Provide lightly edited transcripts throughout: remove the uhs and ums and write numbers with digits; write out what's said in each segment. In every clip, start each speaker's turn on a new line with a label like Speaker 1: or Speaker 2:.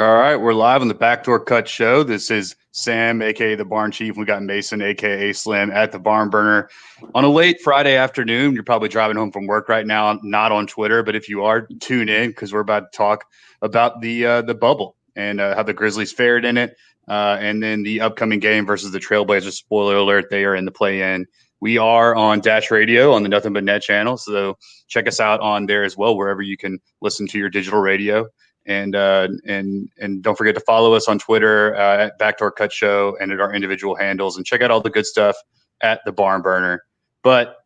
Speaker 1: All right, we're live on the Backdoor Cut Show. This is Sam, aka the Barn Chief. We got Mason, aka Slim, at the Barn Burner on a late Friday afternoon. You're probably driving home from work right now, not on Twitter, but if you are, tune in because we're about to talk about the bubble and how the Grizzlies fared in it, and then the upcoming game versus the Trailblazers. Spoiler alert: they are in the play-in. We are on Dash Radio on the Nothing But Net channel, so check us out on there as well, wherever you can listen to your digital radio. And don't forget to follow us on Twitter at Backdoor Cut Show and at our individual handles, and check out all the good stuff at the Barn Burner. But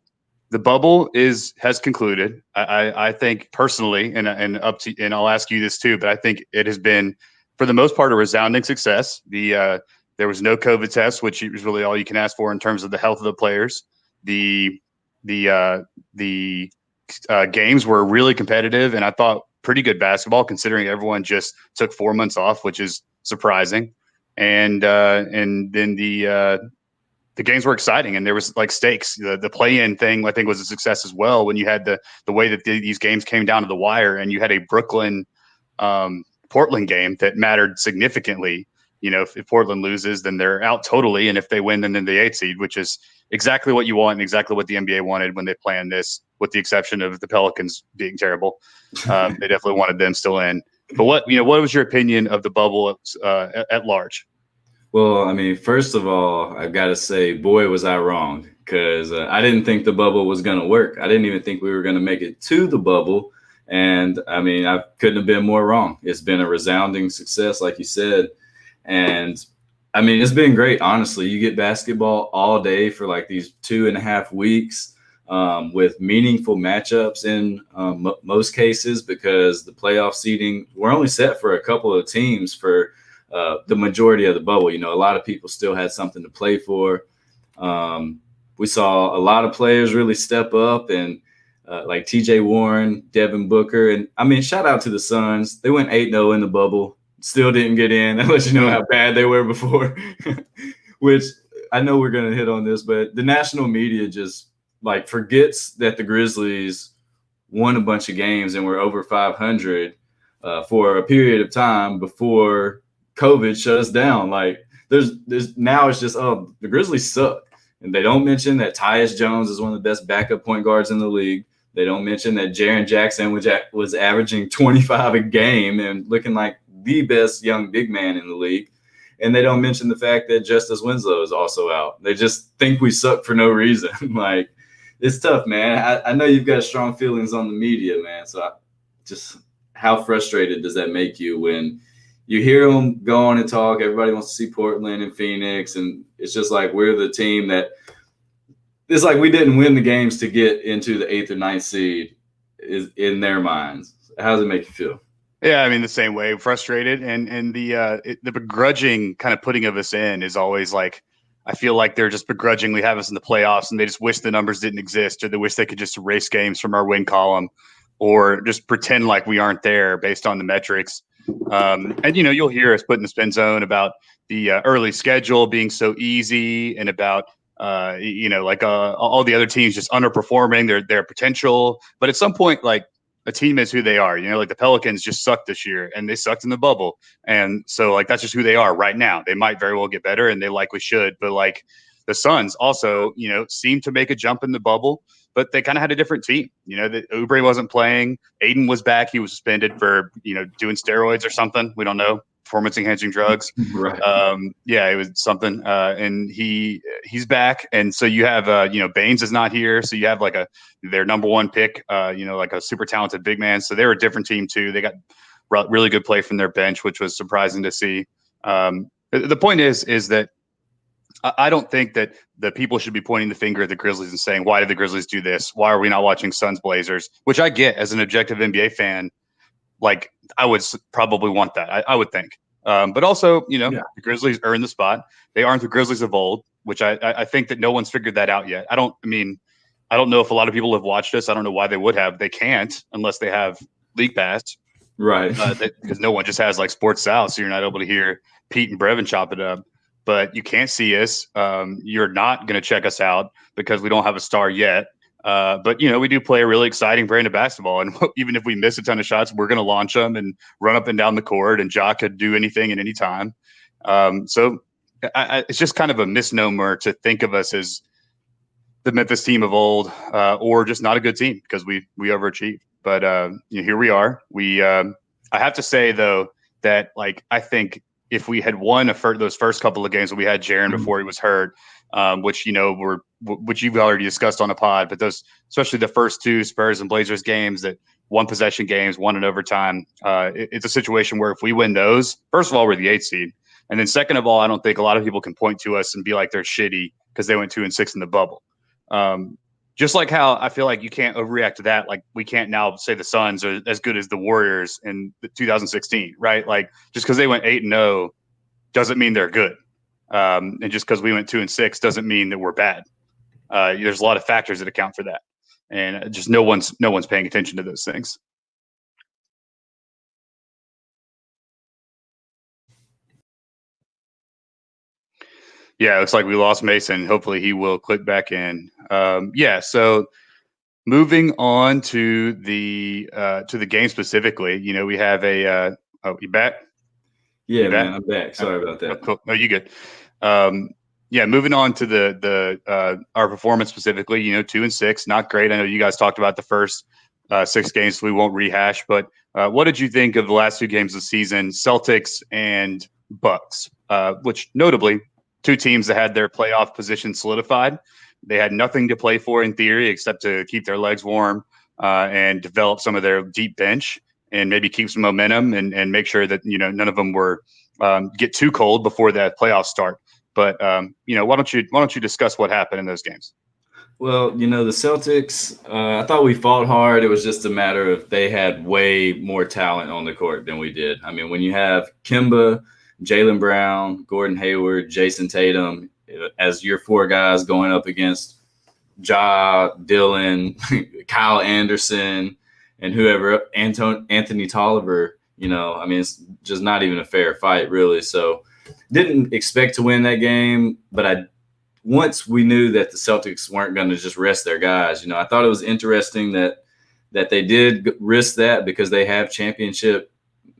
Speaker 1: the bubble has concluded. I think personally, and I'll ask you this too, but I think it has been for the most part a resounding success. There was no COVID test, which is really all you can ask for in terms of the health of the players. The games were really competitive, and I thought pretty good basketball considering everyone just took 4 months off, which is surprising. And then the games were exciting, and there was like stakes. The play-in thing I think was a success as well when you had the way that these games came down to the wire, and you had a Brooklyn Portland game that mattered significantly. You know, if Portland loses, then they're out totally, and if they win, then they're the 8th seed, which is exactly what you want and exactly what the NBA wanted when they planned this, with the exception of the Pelicans being terrible. They definitely wanted them still in. But what was your opinion of the bubble at large?
Speaker 2: Well, I mean, first of all, I've got to say, boy, was I wrong, because I didn't think the bubble was going to work. I didn't even think we were going to make it to the bubble. And I mean, I couldn't have been more wrong. It's been a resounding success, like you said. And I mean, it's been great. Honestly, you get basketball all day for like these 2.5 weeks. With meaningful matchups in most cases, because the playoff seeding, we're only set for a couple of teams for the majority of the bubble. You know, a lot of people still had something to play for. We saw a lot of players really step up, and like TJ Warren, Devin Booker. And I mean, shout out to the Suns. They went 8-0 in the bubble, still didn't get in. That lets you know how bad they were before, which I know we're going to hit on this, but the national media just like forgets that the Grizzlies won a bunch of games and were over 500 for a period of time before COVID shut us down. Like there's now it's just, oh, the Grizzlies suck. And they don't mention that Tyus Jones is one of the best backup point guards in the league. They don't mention that Jaren Jackson was averaging 25 a game and looking like the best young big man in the league. And they don't mention the fact that Justice Winslow is also out. They just think we suck for no reason. Like, it's tough, man. I know you've got strong feelings on the media, man. So how frustrated does that make you when you hear them go on and talk? Everybody wants to see Portland and Phoenix, and it's just like we're the team that it's like we didn't win the games to get into the 8th or 9th seed is in their minds. How does it make you feel?
Speaker 1: Yeah, I mean, the same way, frustrated, and the begrudging kind of putting of us in is always like, I feel like they're just begrudgingly have us in the playoffs, and they just wish the numbers didn't exist, or they wish they could just erase games from our win column, or just pretend like we aren't there based on the metrics. And you'll hear us put in the spin zone about the early schedule being so easy, and about all the other teams just underperforming their potential. But at some point, like, a team is who they are. Like the Pelicans just sucked this year, and they sucked in the bubble. And so like, that's just who they are right now. They might very well get better, and they likely should. But like the Suns also, seem to make a jump in the bubble, but they kind of had a different team. That Oubre wasn't playing. Aiden was back. He was suspended for, doing steroids or something. We don't know. Performance enhancing drugs.
Speaker 2: Right.
Speaker 1: Yeah, it was something. And he's back. And so you have, Baines is not here. So you have like their number one pick, like a super talented big man. So they're a different team too. They got really good play from their bench, which was surprising to see. The point is that I don't think that the people should be pointing the finger at the Grizzlies and saying, why did the Grizzlies do this? Why are we not watching Suns Blazers? Which I get as an objective NBA fan. Like, I would probably want that. I would think. But also, The Grizzlies are in the spot. They aren't the Grizzlies of old, which I think that no one's figured that out yet. I don't know if a lot of people have watched us. I don't know why they would have. They can't unless they have League Pass.
Speaker 2: Right.
Speaker 1: Because no one just has like Sports South, so you're not able to hear Pete and Brevin chop it up. But you can't see us. You're not going to check us out because we don't have a star yet. But we do play a really exciting brand of basketball, and even if we miss a ton of shots, we're going to launch them and run up and down the court. And Ja could do anything at any time. So it's just kind of a misnomer to think of us as the Memphis team of old, or just not a good team because we overachieved. But here we are. I have to say though that I think if we had won those first couple of games that we had Jaren before he was hurt, which which you've already discussed on the pod, but those, especially the first two Spurs and Blazers games, that one possession games, one in overtime, it's a situation where if we win those, first of all, we're the 8th seed, and then second of all, I don't think a lot of people can point to us and be like they're shitty because they went 2-6 in the bubble. Just like how I feel like you can't overreact to that. Like we can't now say the Suns are as good as the Warriors in 2016, right? Like just because they went 8-0 doesn't mean they're good. And just because we went 2-6 doesn't mean that we're bad. There's a lot of factors that account for that. And just no one's paying attention to those things. Yeah, it looks like we lost Mason. Hopefully he will click back in. So moving on to the game specifically, we have a you back?
Speaker 2: Yeah, man, I'm back. Sorry about that.
Speaker 1: Oh, cool. No, you good. Moving on to the our performance specifically, 2-6, not great. I know you guys talked about the first 6 games, so we won't rehash, but what did you think of the last 2 games of the season, Celtics and Bucks, which notably 2 teams that had their playoff position solidified. They had nothing to play for in theory except to keep their legs warm and develop some of their deep bench and maybe keep some momentum and make sure that none of them were get too cold before that playoffs start. But why don't you discuss what happened in those games?
Speaker 2: Well, the Celtics, I thought we fought hard. It was just a matter of they had way more talent on the court than we did. I mean, when you have Kemba, Jaylen Brown, Gordon Hayward, Jason Tatum as your 4 guys going up against Ja, Dylan, Kyle Anderson, and whoever, Anthony Tolliver, it's just not even a fair fight, really. So didn't expect to win that game, but once we knew that the Celtics weren't going to just rest their guys, I thought it was interesting that they did risk that because they have championship.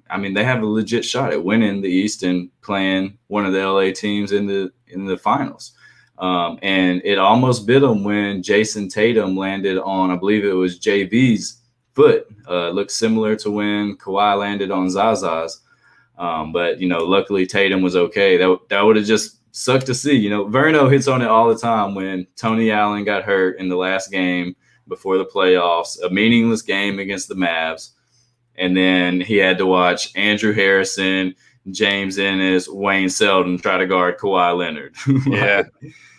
Speaker 2: I mean, they have a legit shot at winning the East and playing one of the LA teams in the finals. And it almost bit them when Jason Tatum landed on, I believe it was JV's foot. Looked similar to when Kawhi landed on Zaza's. But, luckily Tatum was okay. That would have just sucked to see. Verno hits on it all the time when Tony Allen got hurt in the last game before the playoffs, a meaningless game against the Mavs. And then he had to watch Andrew Harrison, James Ennis, Wayne Selden try to guard Kawhi Leonard.
Speaker 1: Yeah,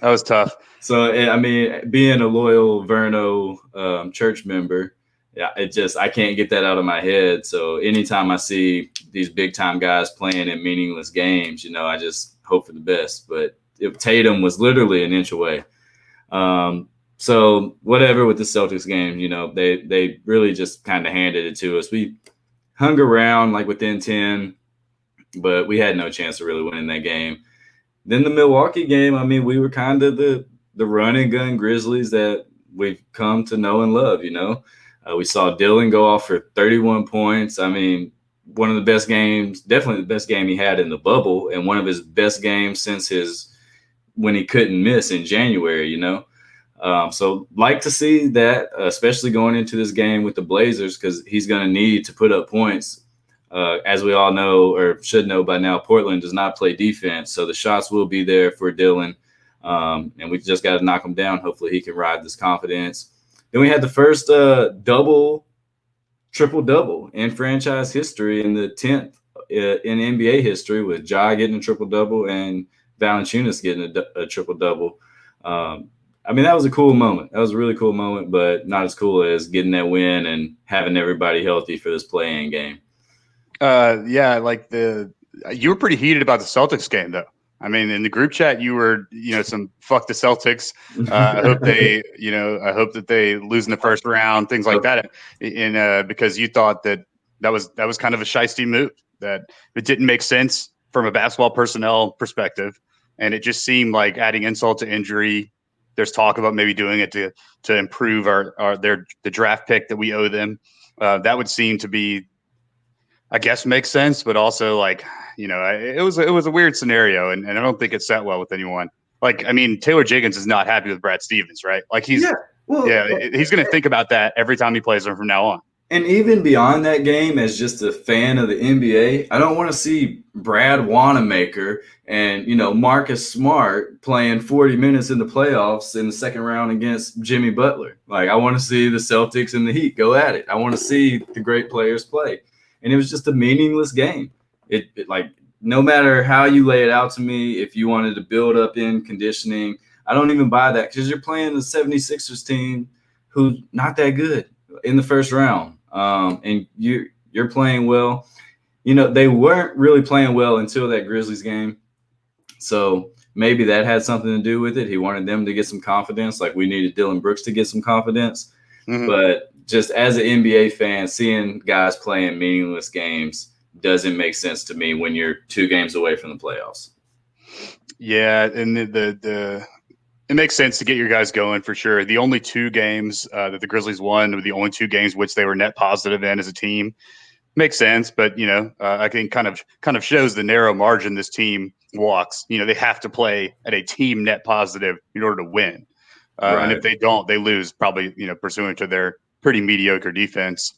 Speaker 1: that was tough.
Speaker 2: So, I mean, being a loyal Verno church member, I can't get that out of my head. So anytime I see these big time guys playing in meaningless games, I just hope for the best. But Tatum was literally an inch away. So whatever with the Celtics game, they really just kind of handed it to us. We hung around like within 10, but we had no chance of really winning that game. Then the Milwaukee game, I mean, we were kind of the run and gun Grizzlies that we've come to know and love, We saw Dylan go off for 31 points. I mean, one of the best games, definitely the best game he had in the bubble, and one of his best games since when he couldn't miss in January, So like to see that, especially going into this game with the Blazers, because he's going to need to put up points. As we all know, or should know by now, Portland does not play defense. So the shots will be there for Dylan. And we just got to knock him down. Hopefully he can ride this confidence. Then we had the first triple-double in franchise history in the 10th in NBA history, with Ja getting a triple-double and Valanciunas getting a triple-double. I mean, that was a cool moment. That was a really cool moment, but not as cool as getting that win and having everybody healthy for this play-in game.
Speaker 1: You were pretty heated about the Celtics game, though. I mean, in the group chat, you were, some fuck the Celtics. I hope that they lose in the first round, things like that. And because you thought that was kind of a shiesty move, that it didn't make sense from a basketball personnel perspective. And it just seemed like adding insult to injury. There's talk about maybe doing it to improve the draft pick that we owe them. That would seem to be, I guess, makes sense, but also like, it was a weird scenario, and I don't think it sat well with anyone. Like, I mean, Taylor Jenkins is not happy with Brad Stevens, right? Like he's going to think about that every time he plays him from now on.
Speaker 2: And even beyond that game, as just a fan of the NBA, I don't want to see Brad Wanamaker and, Marcus Smart playing 40 minutes in the playoffs in the second round against Jimmy Butler. Like, I want to see the Celtics and the Heat go at it. I want to see the great players play. And it was just a meaningless game. It like, no matter how you lay it out to me, if you wanted to build up in conditioning, I don't even buy that, because you're playing the 76ers team who's not that good in the first round. And you're playing well. They weren't really playing well until that Grizzlies game. So maybe that had something to do with it. He wanted them to get some confidence, like we needed Dylan Brooks to get some confidence. Mm-hmm. But just as an NBA fan, seeing guys playing meaningless games doesn't make sense to me when you're 2 games away from the playoffs.
Speaker 1: Yeah, and it makes sense to get your guys going for sure. The only 2 games that the Grizzlies won were the only 2 games which they were net positive in as a team. Makes sense, but I think kind of shows the narrow margin this team walks. They have to play at a team net positive in order to win, right. And if they don't, they lose, probably pursuant to their pretty mediocre defense,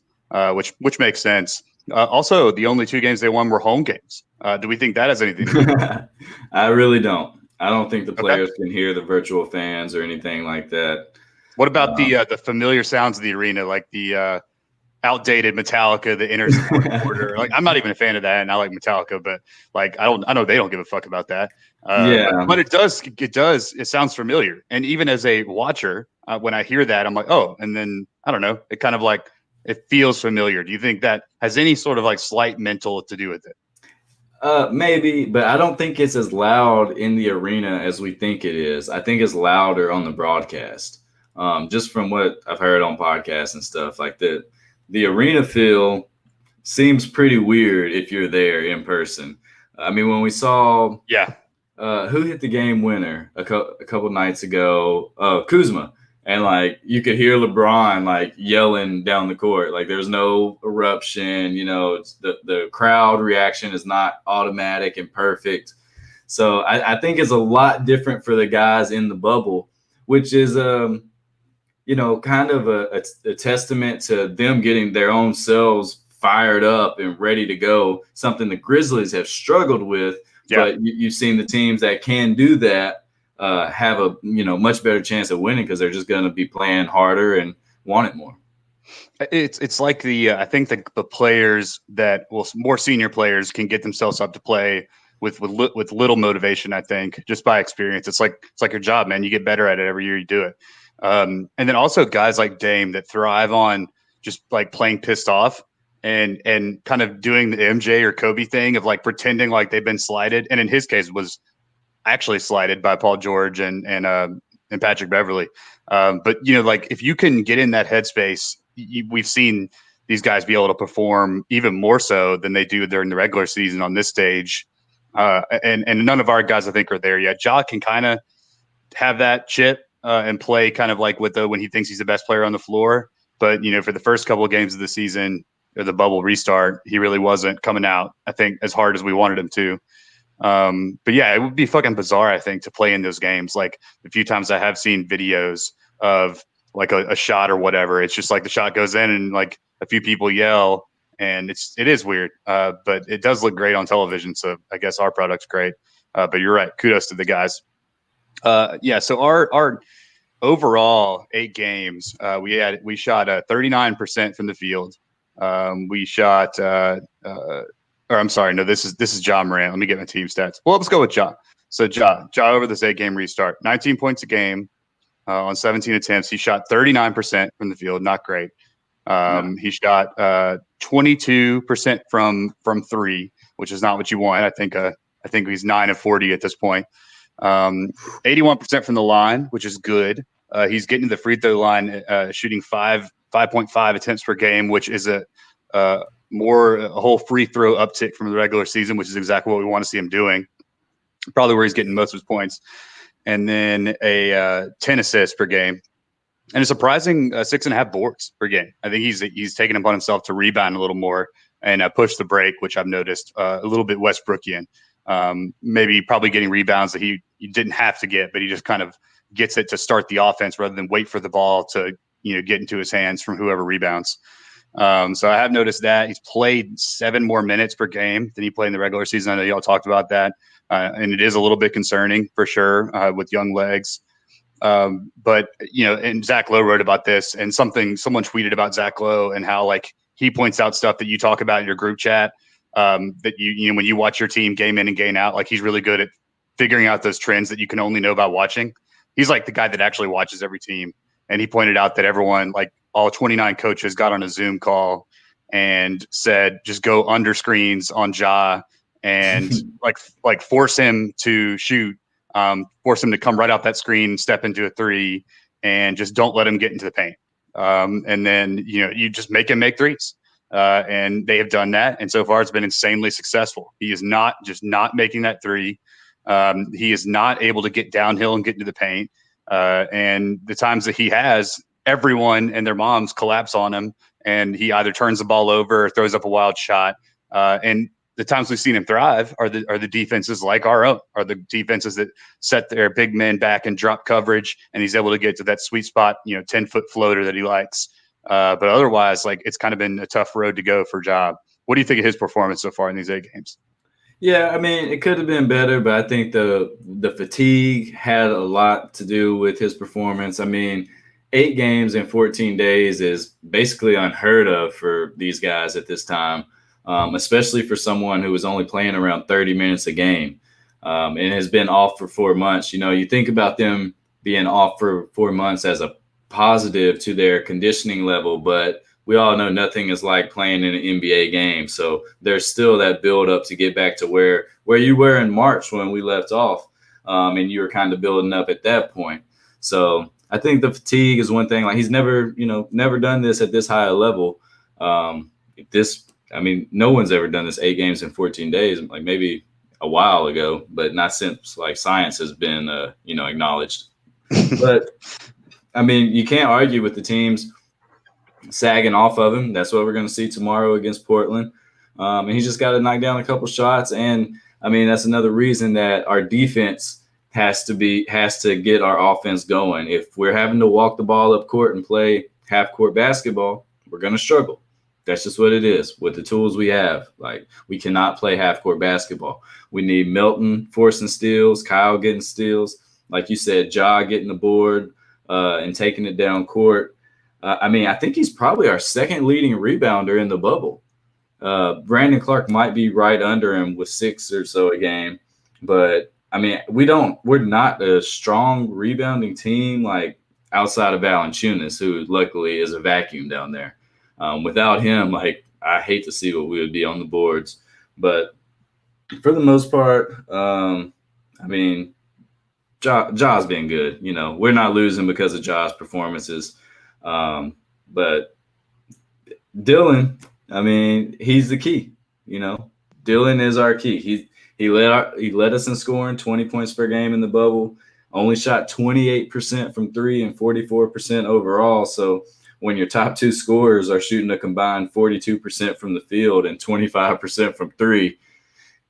Speaker 1: which makes sense. Also, the only 2 games they won were home games. Do we think that has anything to do with it?
Speaker 2: I really don't. I don't think the players can hear the virtual fans or anything like that.
Speaker 1: What about the familiar sounds of the arena, like the outdated Metallica, the inner support order? Like, I'm not even a fan of that, and I like Metallica, but like I know they don't give a fuck about that. But it sounds familiar, and even as a watcher, when I hear that, I'm like, oh, and then I don't know, it kind of like it feels familiar. Do you think that has any sort of like slight mental to do with it?
Speaker 2: Maybe, but I don't think it's as loud in the arena as we think it is. I think it's louder on the broadcast. Just from what I've heard on podcasts and stuff like that, the arena feel seems pretty weird if you're there in person. I mean, when we saw, who hit the game winner a couple nights ago, Kuzma. And like you could hear LeBron like yelling down the court, like there's no eruption, the crowd reaction is not automatic and perfect. So I think it's a lot different for the guys in the bubble, which is kind of a testament to them getting their own selves fired up and ready to go. Something the Grizzlies have struggled with, but you've seen the teams that can do that have a much better chance of winning because they're just going to be playing harder and want it more.
Speaker 1: It's like I think the players that more senior players can get themselves up to play with little motivation. I think just by experience, it's like your job, man. You get better at it every year you do it. And then also guys like Dame that thrive on just like playing pissed off and kind of doing the MJ or Kobe thing of like pretending like they've been slighted, and in his case was actually slighted by Paul George and Patrick Beverley. But like if you can get in that headspace, we've seen these guys be able to perform even more so than they do during the regular season on this stage. And none of our guys I think are there yet. Ja can kind of have that chip and play kind of like when he thinks he's the best player on the floor. But for the first couple of games of the season or the bubble restart, he really wasn't coming out, I think, as hard as we wanted him to. But yeah, it would be fucking bizarre, I think, to play in those games. Like the few times I have seen videos of like a shot or whatever, it's just like the shot goes in and like a few people yell, and it is weird. But it does look great on television, so I guess our product's great. But you're right, kudos to the guys. So our overall 8 games, we shot 39% from the field. We shot or I'm sorry, no, this is Ja Morant. Let me get my team stats. Well, let's go with Ja. So Ja over this 8-game restart, 19 points a game on 17 attempts. He shot 39% from the field, not great. He shot 22% from 3, which is not what you want. I think he's 9 of 40 at this point. 81% from the line, which is good. He's getting to the free throw line, shooting 5.5 attempts per game, which is a whole free throw uptick from the regular season, which is exactly what we want to see him doing. Probably where he's getting most of his points. and then a 10 assists per game, and a surprising 6.5 boards per game. I think he's taken upon himself to rebound a little more and push the break, which I've noticed a little bit Westbrookian. Maybe probably getting rebounds that he didn't have to get, but he just kind of gets it to start the offense rather than wait for the ball to get into his hands from whoever rebounds. So I have noticed that he's played 7 more minutes per game than he played in the regular season. I know y'all talked about that, and it is a little bit concerning for sure with young legs. But and Zach Lowe wrote about this, and someone tweeted about Zach Lowe and how like he points out stuff that you talk about in your group chat. That when you watch your team game in and game out, like he's really good at figuring out those trends that you can only know about watching. He's like the guy that actually watches every team. And he pointed out that everyone, like all 29 coaches, got on a Zoom call and said, just go under screens on Ja and like force him to shoot, force him to come right off that screen, step into a three, and just don't let him get into the paint. And then, you just make him make threes. And they have done that. And so far it's been insanely successful. He is not making that three. He is not able to get downhill and get into the paint. And the times that he has, everyone and their moms collapse on him, and he either turns the ball over or throws up a wild shot. And the times we've seen him thrive are the defenses like our own, are the defenses that set their big men back and drop coverage, and he's able to get to that sweet spot, 10-foot floater that he likes. But otherwise, like it's kind of been a tough road to go for Ja. What do you think of his performance so far in these 8 games?
Speaker 2: Yeah, I mean, it could have been better, but I think the fatigue had a lot to do with his performance. I mean, 8 games in 14 days is basically unheard of for these guys at this time, especially for someone who was only playing around 30 minutes a game and has been off for 4 months. You think about them being off for 4 months as a positive to their conditioning level, but we all know nothing is like playing in an NBA game. So there's still that build up to get back to where you were in March when we left off. And you were kind of building up at that point. So I think the fatigue is one thing. Like he's never done this at this high a level. No one's ever done this 8 games in 14 days, like maybe a while ago, but not since like science has been, acknowledged. But I mean, you can't argue with the teams sagging off of him. That's what we're going to see tomorrow against Portland. And he's just got to knock down a couple shots. And I mean, that's another reason that our defense has to get our offense going. If we're having to walk the ball up court and play half court basketball, we're going to struggle. That's just what it is with the tools we have. Like we cannot play half court basketball. We need Melton forcing steals, Kyle getting steals. Like you said, Ja getting the board and taking it down court. I think he's probably our second leading rebounder in the bubble. Brandon Clark might be right under him with 6 or so a game. But, I mean, we're not a strong rebounding team like outside of Valanciunas, who luckily is a vacuum down there. Without him, like, I hate to see what we would be on the boards. But for the most part, Ja's been good. We're not losing because of Ja's performances. But Dylan, I mean, he's the key. Dylan is our key. He led us in scoring, 20 points per game in the bubble. Only shot 28% from 3 and 44% overall. So when your top 2 scorers are shooting a combined 42% from the field and 25% from 3,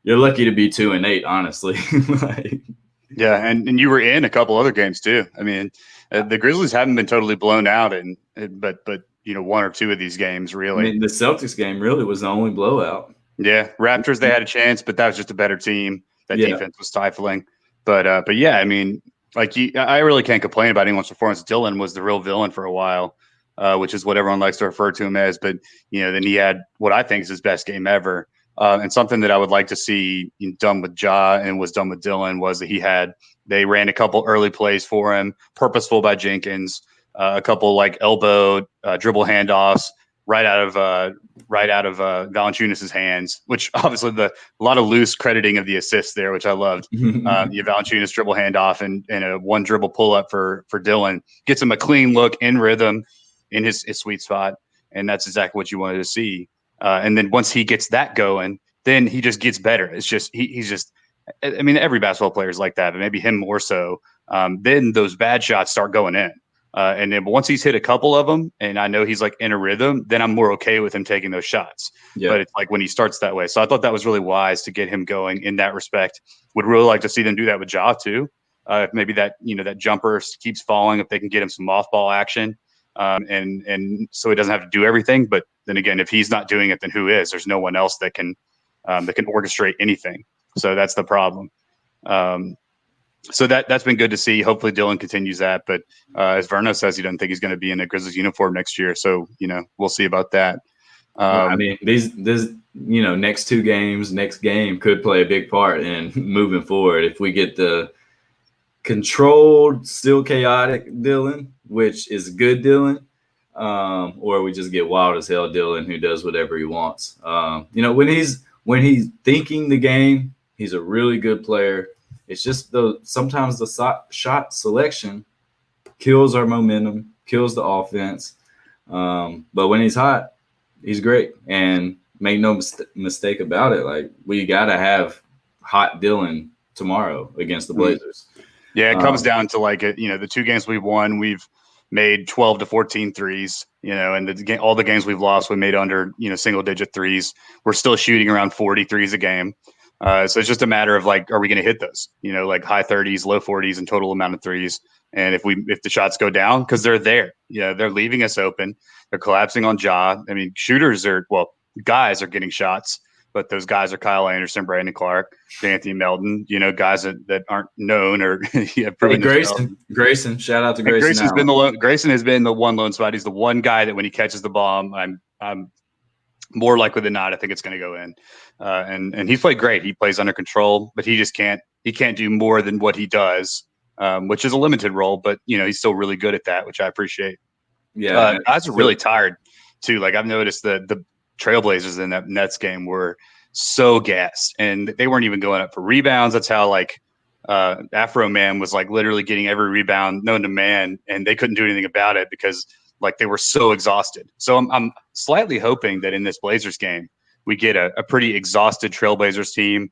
Speaker 2: you're lucky to be 2-8, honestly.
Speaker 1: Yeah, and you were in a couple other games too. I mean, the Grizzlies haven't been totally blown out, but 1 or 2 of these games really.
Speaker 2: I mean, the Celtics game really was the only blowout.
Speaker 1: Yeah, Raptors, they had a chance, but that was just a better team. That defense was stifling. But yeah, I mean, I really can't complain about anyone's performance. Dylan was the real villain for a while, which is what everyone likes to refer to him as. But then he had what I think is his best game ever. And something that I would like to see done with Ja and was done with Dylan was that they ran a couple early plays for him, purposeful by Jenkins, a couple like elbow dribble handoffs right out of Valanciunas' hands, which obviously a lot of loose crediting of the assists there, which I loved. Valanciunas dribble handoff and a 1 dribble pull up for Dylan gets him a clean look in rhythm in his sweet spot, and that's exactly what you wanted to see. And then once he gets that going, then he just gets better. It's just he's just. I mean, every basketball player is like that, but maybe him more so. then those bad shots start going in. And then once he's hit a couple of them, and I know he's like in a rhythm, then I'm more okay with him taking those shots.
Speaker 2: Yeah.
Speaker 1: But it's like when he starts that way. So I thought that was really wise to get him going in that respect. Would really like to see them do that with Ja too. If maybe that that jumper keeps falling, if they can get him some off-ball action, and so he doesn't have to do everything. But then again, if he's not doing it, then who is? There's no one else that can orchestrate anything. So that's the problem. So that's been good to see. Hopefully Dylan continues that. But as Verno says, he doesn't think he's going to be in a Grizzlies uniform next year. So, we'll see about that.
Speaker 2: I mean, this next two games, next game could play a big part in moving forward. If we get the controlled, still chaotic Dylan, which is good Dylan, or we just get wild as hell Dylan, who does whatever he wants. When he's thinking the game, he's a really good player. It's just sometimes the shot selection kills our momentum, kills the offense. But when he's hot, he's great. And make no mistake about it. Like, we got to have hot Dylan tomorrow against the Blazers.
Speaker 1: Yeah, it comes down to the two games we've won, we've made 12 to 14 threes, and all the games we've lost, we made under, single digit threes. We're still shooting around 40 threes a game. So it's just a matter of are we going to hit those, high 30s, low 40s in total amount of threes. And if the shots go down, because they're there, they're leaving us open. They're collapsing on Ja. I mean, guys are getting shots, but those guys are Kyle Anderson, Brandon Clark, Anthony Melton, guys that aren't known or
Speaker 2: Grayson. Shout out to Grayson.
Speaker 1: Grayson has been the one lone spot. He's the one guy that when he catches the bomb, I'm more likely than not, I think it's going to go in. And he's played great. He plays under control, but he just can't do more than what he does, which is a limited role, but he's still really good at that, which I appreciate.
Speaker 2: Yeah.
Speaker 1: Guys are really tired too. Like, I've noticed the Trailblazers in that Nets game were so gassed, and they weren't even going up for rebounds. That's how Afro Man was literally getting every rebound known to man, and they couldn't do anything about it because they were so exhausted. So I'm slightly hoping that in this Blazers game, we get a pretty exhausted Trailblazers team.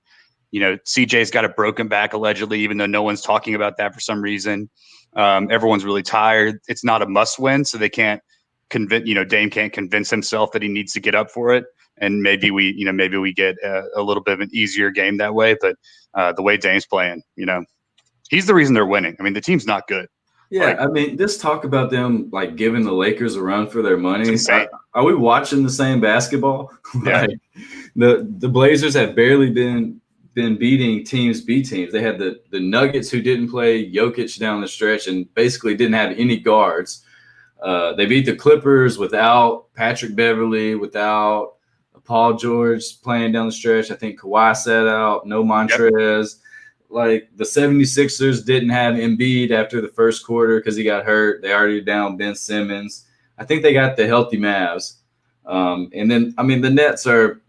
Speaker 1: CJ's got a broken back allegedly, even though no one's talking about that for some reason. Everyone's really tired. It's not a must win, so they can't Dame can't convince himself that he needs to get up for it. And maybe we get a little bit of an easier game that way. But the way Dame's playing, he's the reason they're winning. I mean, the team's not good.
Speaker 2: Yeah, I mean, just talk about them giving the Lakers a run for their money. Are we watching the same basketball?
Speaker 1: Yeah.
Speaker 2: The Blazers have barely been beating teams beat teams. They had the Nuggets, who didn't play Jokic down the stretch and basically didn't have any guards. They beat the Clippers without Patrick Beverly, without Paul George playing down the stretch. I think Kawhi sat out, no Montrez. Yep. The 76ers didn't have Embiid after the first quarter because he got hurt. They already down Ben Simmons. I think they got the healthy Mavs. And then, the Nets are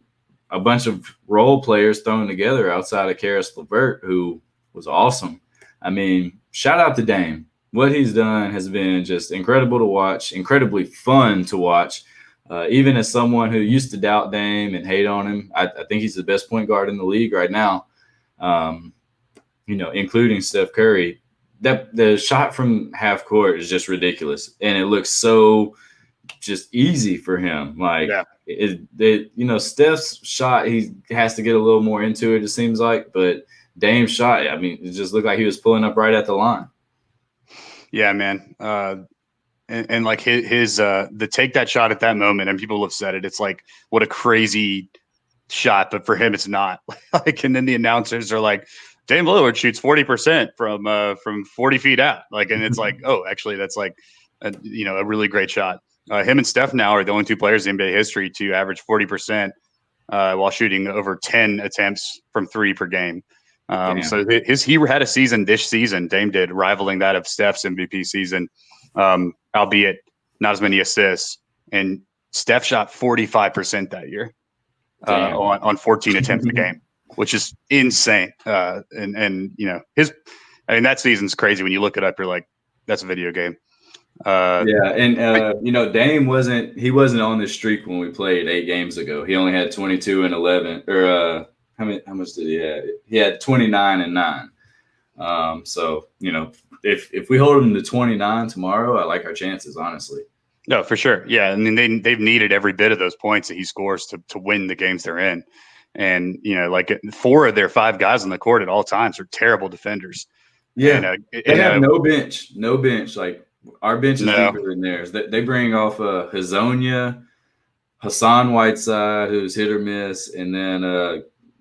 Speaker 2: a bunch of role players thrown together outside of Karis LeVert, who was awesome. Shout out to Dame. What he's done has been just incredible to watch, incredibly fun to watch. Even as someone who used to doubt Dame and hate on him, I think he's the best point guard in the league right now. Including Steph Curry. That the shot from half court is just ridiculous, and it looks so just easy for him. Steph's shot, he has to get a little more into it, it seems like, but Dame's shot, it just looked like he was pulling up right at the line.
Speaker 1: Yeah, man. And his the take that shot at that moment, and people have said it, it's what a crazy shot, but for him it's not. And then the announcers are like, Dame Lillard shoots 40% from 40 feet out. And it's oh, actually that's a really great shot. Him and Steph now are the only two players in NBA history to average 40% while shooting over 10 attempts from three per game. So he had a season this season, Dame did, rivaling that of Steph's MVP season, albeit not as many assists. And Steph shot 45% that year on 14 attempts a game, which is insane. That season's crazy. When you look it up, you're like, that's a video game.
Speaker 2: Dame wasn't on this streak when we played 8 games ago. He only had 22 and 11, or how much did he have? He had 29 and 9. So if we hold them to 29 tomorrow, I like our chances, honestly.
Speaker 1: No, for sure. Yeah, I mean they've needed every bit of those points that he scores to win the games they're in, and like 4 of their 5 guys on the court at all times are terrible defenders.
Speaker 2: Yeah,
Speaker 1: And
Speaker 2: they have no bench. Like our bench is
Speaker 1: no,
Speaker 2: deeper than theirs. They bring off Hazonia, Hassan Whiteside, who's hit or miss, and then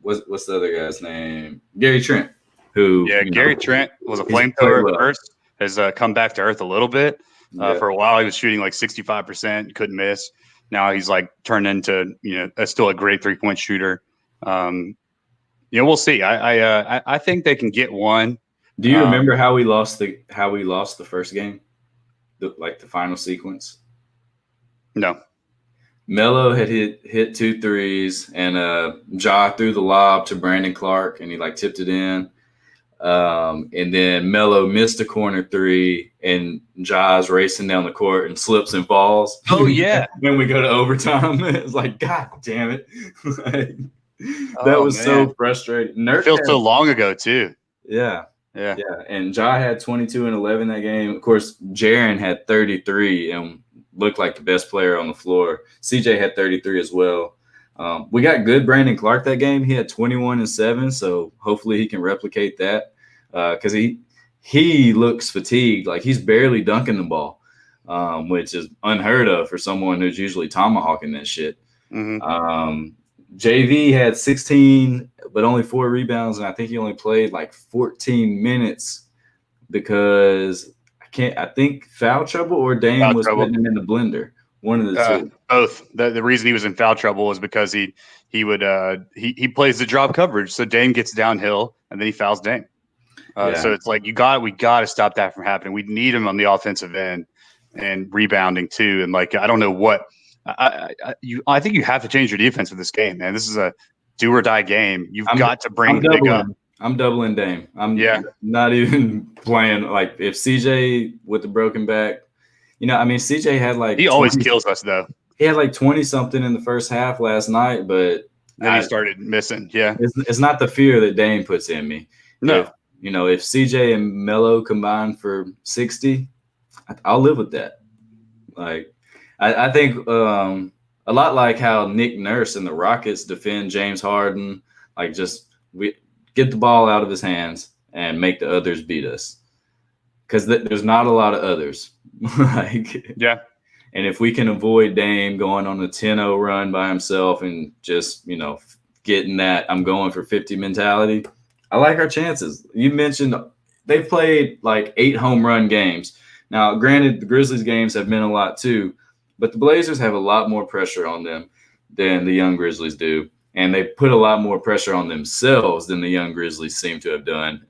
Speaker 2: what's the other guy's name? Gary Trent, who
Speaker 1: Gary Trent was a
Speaker 2: he's played
Speaker 1: flamethrower
Speaker 2: well.
Speaker 1: at first, has come back to earth a little bit.
Speaker 2: Yeah.
Speaker 1: For a while, he was shooting like 65%, couldn't miss. Now he's like turned into still a great 3-point shooter. We'll see. I think they can get one.
Speaker 2: Do you remember how we lost the first game, the final sequence?
Speaker 1: No.
Speaker 2: Melo had hit 2 threes, and Ja threw the lob to Brandon Clark, and he tipped it in. And then Melo missed a corner 3, and Ja's racing down the court and slips and falls.
Speaker 1: Oh yeah.
Speaker 2: When we go to overtime, it's like, God damn it! That was so frustrating.
Speaker 1: It feels so long ago too.
Speaker 2: Yeah. And Ja had 22 and 11 that game. Of course, Jaren had 33 and looked like the best player on the floor. CJ had 33 as well. We got good Brandon Clark that game. He had 21 and 7, so hopefully he can replicate that because he looks fatigued. Like he's barely dunking the ball, which is unheard of for someone who's usually tomahawking that shit.
Speaker 1: Mm-hmm.
Speaker 2: JV had 16, but only 4 rebounds, and I think he only played 14 minutes because I think foul trouble or Dame was putting him in the blender. One of the two.
Speaker 1: Both. The reason he was in foul trouble is because he plays the drop coverage, so Dame gets downhill and then he fouls Dame. So it's like we got to stop that from happening. We need him on the offensive end and rebounding too. And I don't know what. I think you have to change your defense for this game, man. This is a do or die game. You've got to bring the big up.
Speaker 2: I'm doubling Dame. I'm not even playing if CJ with the broken back. CJ had
Speaker 1: he always kills us though.
Speaker 2: He had 20 something in the first half last night, but
Speaker 1: then he started missing. Yeah,
Speaker 2: it's not the fear that Dame puts in me.
Speaker 1: No,
Speaker 2: if CJ and Melo combine for 60, I'll live with that. I think a lot like how Nick Nurse and the Rockets defend James Harden, we get the ball out of his hands and make the others beat us. Because there's not a lot of others.
Speaker 1: Yeah.
Speaker 2: And if we can avoid Dame going on a 10-0 run by himself and just, getting that I'm going for 50 mentality, I like our chances. You mentioned they've played 8 home run games. Now, granted, the Grizzlies games have meant a lot too, but the Blazers have a lot more pressure on them than the young Grizzlies do. And they put a lot more pressure on themselves than the young Grizzlies seem to have done,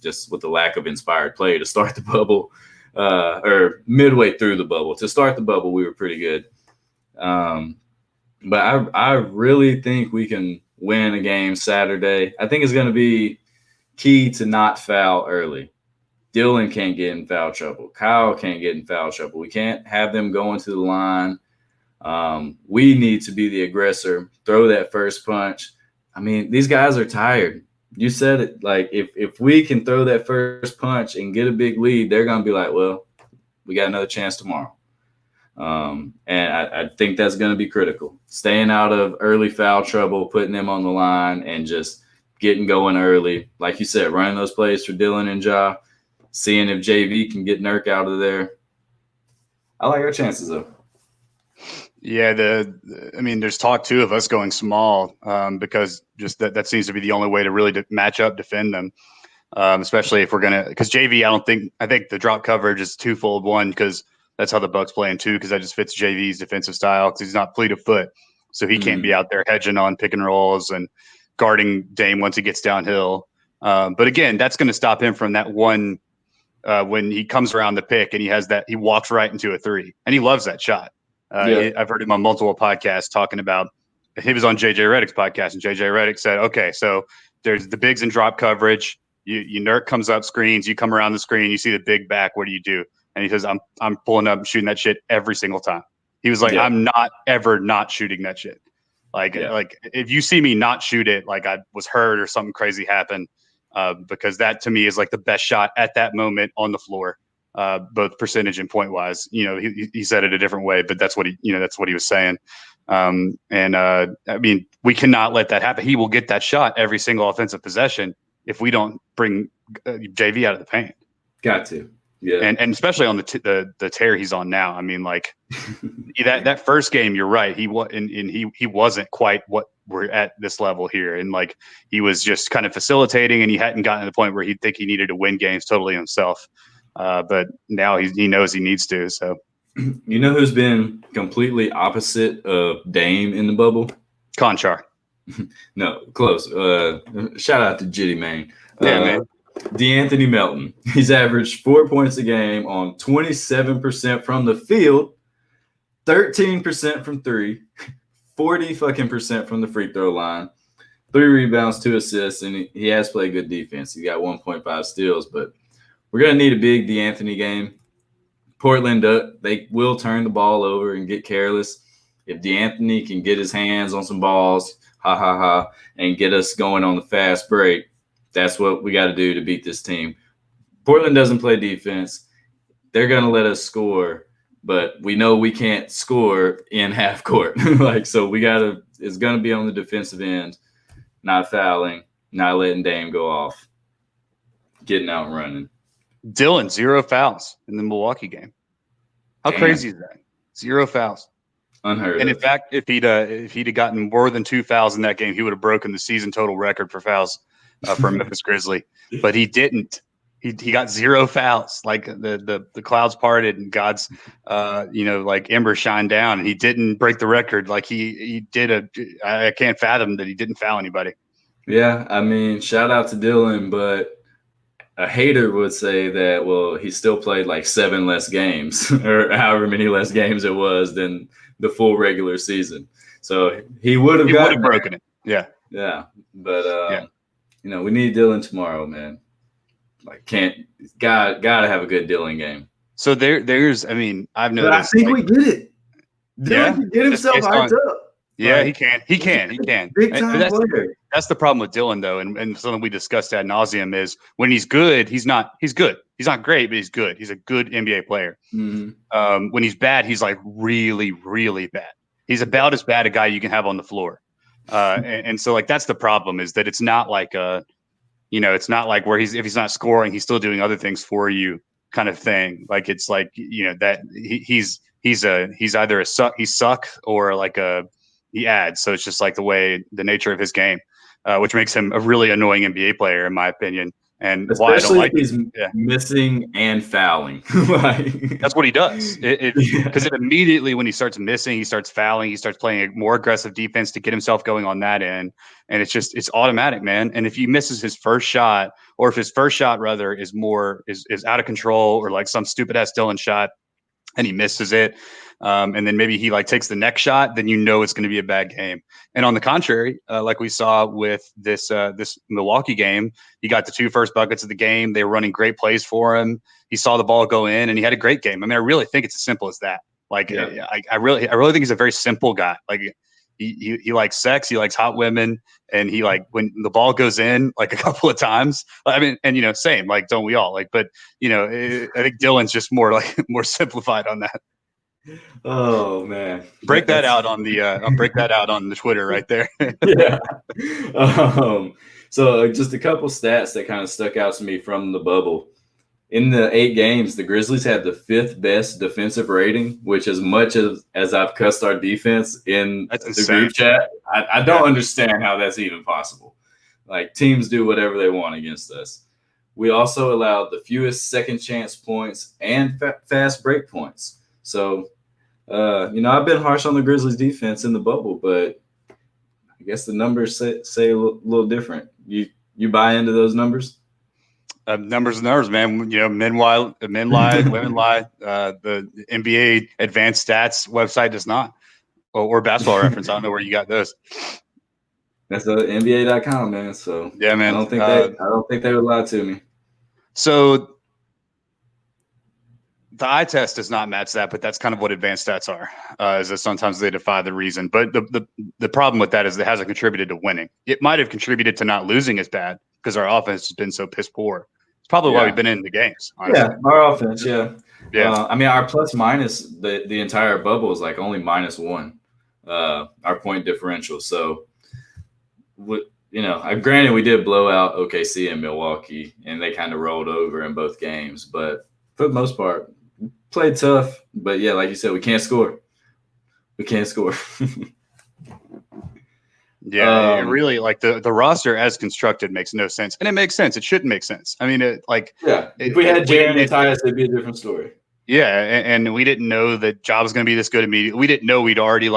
Speaker 2: just with the lack of inspired play to start the bubble or midway through the bubble. To start the bubble, we were pretty good. But I really think we can win a game Saturday. I think it's going to be key to not foul early. Dylan can't get in foul trouble. Kyle can't get in foul trouble. We can't have them going to the line. We need to be the aggressor, throw that first punch. These guys are tired. You said it. If we can throw that first punch and get a big lead, they're going to be like, well, we got another chance tomorrow. And I think that's going to be critical. Staying out of early foul trouble, putting them on the line, and just getting going early. Like you said, running those plays for Dylan and Ja, seeing if JV can get Nurk out of there. I like our chances, though.
Speaker 1: Yeah, there's talk too of us going small because just that seems to be the only way to really match up, defend them, especially if we're gonna. Because JV, I think the drop coverage is twofold. One, because that's how the Bucks play, and two, because that just fits JV's defensive style because he's not fleet of foot, so he can't be out there hedging on pick and rolls and guarding Dame once he gets downhill. But again, that's going to stop him from that one when he comes around the pick and he walks right into a 3, and he loves that shot. I've heard him on multiple podcasts talking about. He was on JJ Redick's podcast, and JJ Redick said, "Okay, so there's the bigs in drop coverage. You Nurk comes up screens, you come around the screen, you see the big back. What do you do?" And he says, "I'm pulling up and shooting that shit every single time." He was like, "I'm not ever not shooting that shit. Like if you see me not shoot it, like I was hurt or something crazy happened, because that to me is like the best shot at that moment on the floor, both percentage and point wise. He said it a different way, but that's what he was saying. I mean, we cannot let that happen. He will get that shot every single offensive possession if we don't bring JV out of the paint.
Speaker 2: Got to. Yeah.
Speaker 1: And especially on the tear he's on now. I mean, like that first game, you're right. He wasn't quite what we're at this level here. And like, he was just kind of facilitating, and he hadn't gotten to the point where he'd think he needed to win games totally himself. But now he knows he needs to. So,
Speaker 2: you know who's been completely opposite of Dame in the bubble?
Speaker 1: Conchar.
Speaker 2: No, close. Shout out to Jitty, man.
Speaker 1: Yeah, man.
Speaker 2: DeAnthony Melton. He's averaged 4 points a game on 27% from the field, 13% from three, 40% from the free throw line, 3 rebounds, 2 assists, and he has played good defense. He got 1.5 steals, but we're going to need a big DeAnthony game. Portland, they will turn the ball over and get careless. If DeAnthony can get his hands on some balls, and get us going on the fast break, that's what we got to do to beat this team. Portland doesn't play defense. They're going to let us score, but we know we can't score in half court. So it's going to be on the defensive end, not fouling, not letting Dame go off, getting out and running.
Speaker 1: Dillon, 0 fouls in the Milwaukee game. How crazy is that? 0 fouls.
Speaker 2: Unheard
Speaker 1: and
Speaker 2: of.
Speaker 1: In fact, if he'd gotten more than 2 fouls in that game, he would have broken the season total record for fouls for Memphis Grizzly. But he didn't. He got 0 fouls. Like the clouds parted and God's like embers shine down, and he didn't break the record. Like he did I can't fathom that he didn't foul anybody.
Speaker 2: Yeah, I mean, shout out to Dillon, but a hater would say that, well, he still played like 7 less games or however many less games it was than the full regular season. So he would have
Speaker 1: broken it. Yeah.
Speaker 2: Yeah. But, we need Dillon tomorrow, man. Like, gotta have a good Dillon game.
Speaker 1: So there's, I mean, I've noticed.
Speaker 2: But I think we get it. Dillon can get himself hyped up.
Speaker 1: Yeah, he can. He can.
Speaker 2: Big time player.
Speaker 1: That's the problem with Dillon, though, and something we discussed ad nauseum is when he's good, he's good. He's not great, but he's good. He's a good NBA player.
Speaker 2: Mm-hmm.
Speaker 1: When he's bad, he's like really, really bad. He's about as bad a guy you can have on the floor. And so like that's the problem, is that it's not like it's not like where if he's not scoring, he's still doing other things for you kind of thing. Like it's like that he's either he suck or like he adds. So it's just like the nature of his game, which makes him a really annoying NBA player, in my opinion. And
Speaker 2: especially
Speaker 1: why I don't like
Speaker 2: he's missing and fouling.
Speaker 1: That's what he does. Because immediately when he starts missing, he starts fouling, he starts playing a more aggressive defense to get himself going on that end. And it's automatic, man. And if he misses his first shot, or if his first shot rather is out of control, or like some stupid ass Dillon shot and he misses it, and then maybe he like takes the next shot, then it's going to be a bad game. And on the contrary, like we saw with this Milwaukee game, he got the 2 first buckets of the game. They were running great plays for him. He saw the ball go in, and he had a great game. I mean, I really think it's as simple as that. Like, I really think he's a very simple guy. Like, he likes sex, he likes hot women, and he like when the ball goes in like a couple of times. I mean, and same, like, don't we all? Like, but I think Dillon's just more simplified on that.
Speaker 2: Oh man,
Speaker 1: break that out on the Twitter right there.
Speaker 2: Yeah. So just a couple stats that kind of stuck out to me from the bubble. In the 8 games, the Grizzlies had the 5th best defensive rating, which, as much as I've cussed our defense in the group chat, I don't understand how that's even possible. Like, teams do whatever they want against us. We also allowed the fewest second chance points and fast break points. So, I've been harsh on the Grizzlies defense in the bubble, but I guess the numbers say a little different. You buy into those numbers?
Speaker 1: Numbers, man. Men lie, women lie. The NBA advanced stats website does not, or Basketball Reference. I don't know where you got those.
Speaker 2: That's NBA.com, man. So
Speaker 1: yeah, man.
Speaker 2: I don't think they would lie to me.
Speaker 1: So the eye test does not match that, but that's kind of what advanced stats are. Is that sometimes they defy the reason. But the problem with that is it hasn't contributed to winning. It might have contributed to not losing as bad, because our offense has been so piss poor. It's probably why we've been in the games. Honestly.
Speaker 2: Yeah, our offense. Yeah.
Speaker 1: Yeah.
Speaker 2: I mean, our plus minus the entire bubble is like only -1. Our point differential. So, granted, we did blow out OKC and Milwaukee, and they kind of rolled over in both games. But for the most part, played tough. But yeah, like you said, we can't score. We can't score.
Speaker 1: Yeah, it really like the roster as constructed makes no sense, and it makes sense. It shouldn't make sense. I mean,
Speaker 2: if we had Jeremy and Tyus, it'd be a different story.
Speaker 1: Yeah, and we didn't know that job was going to be this good immediately. We didn't know we'd already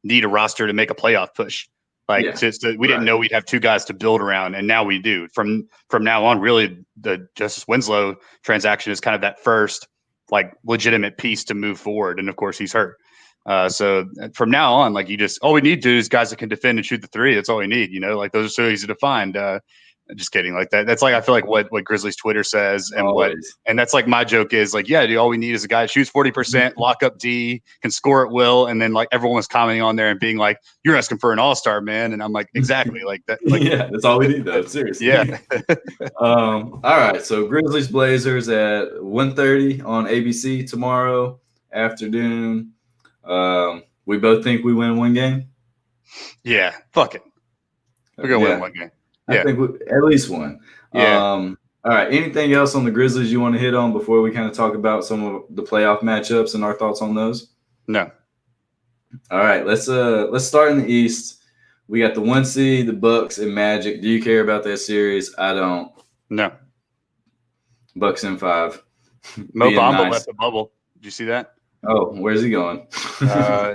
Speaker 1: need a roster to make a playoff push. We didn't know we'd have two guys to build around, and now we do. From now on, really, the Justice Winslow transaction is kind of that first legitimate piece to move forward, and of course he's hurt. So from now on, all we need to do is guys that can defend and shoot the three. That's all we need. Those are so easy to find. Just kidding. That's I feel like what Grizzlies Twitter says, and and that's my joke is dude, all we need is a guy that shoots 40%, lock up D, can score at will, and then everyone was commenting on there and being like, "You're asking for an all-star, man," and I'm like, exactly that.
Speaker 2: Yeah, that's all we need though. Seriously.
Speaker 1: Yeah.
Speaker 2: All right. So Grizzlies Blazers at 1:30 on ABC tomorrow afternoon. We both think we win one game.
Speaker 1: Yeah, fuck it. We're gonna win one game.
Speaker 2: I think at least one.
Speaker 1: Yeah.
Speaker 2: All right. Anything else on the Grizzlies you want to hit on before we kind of talk about some of the playoff matchups and our thoughts on those?
Speaker 1: No.
Speaker 2: All right. Let's start in the East. We got the 1 seed, the Bucks and Magic. Do you care about that series? I don't.
Speaker 1: No.
Speaker 2: Bucks in 5.
Speaker 1: Mo Bamba left the bubble. Did you see that?
Speaker 2: Oh, where's he going?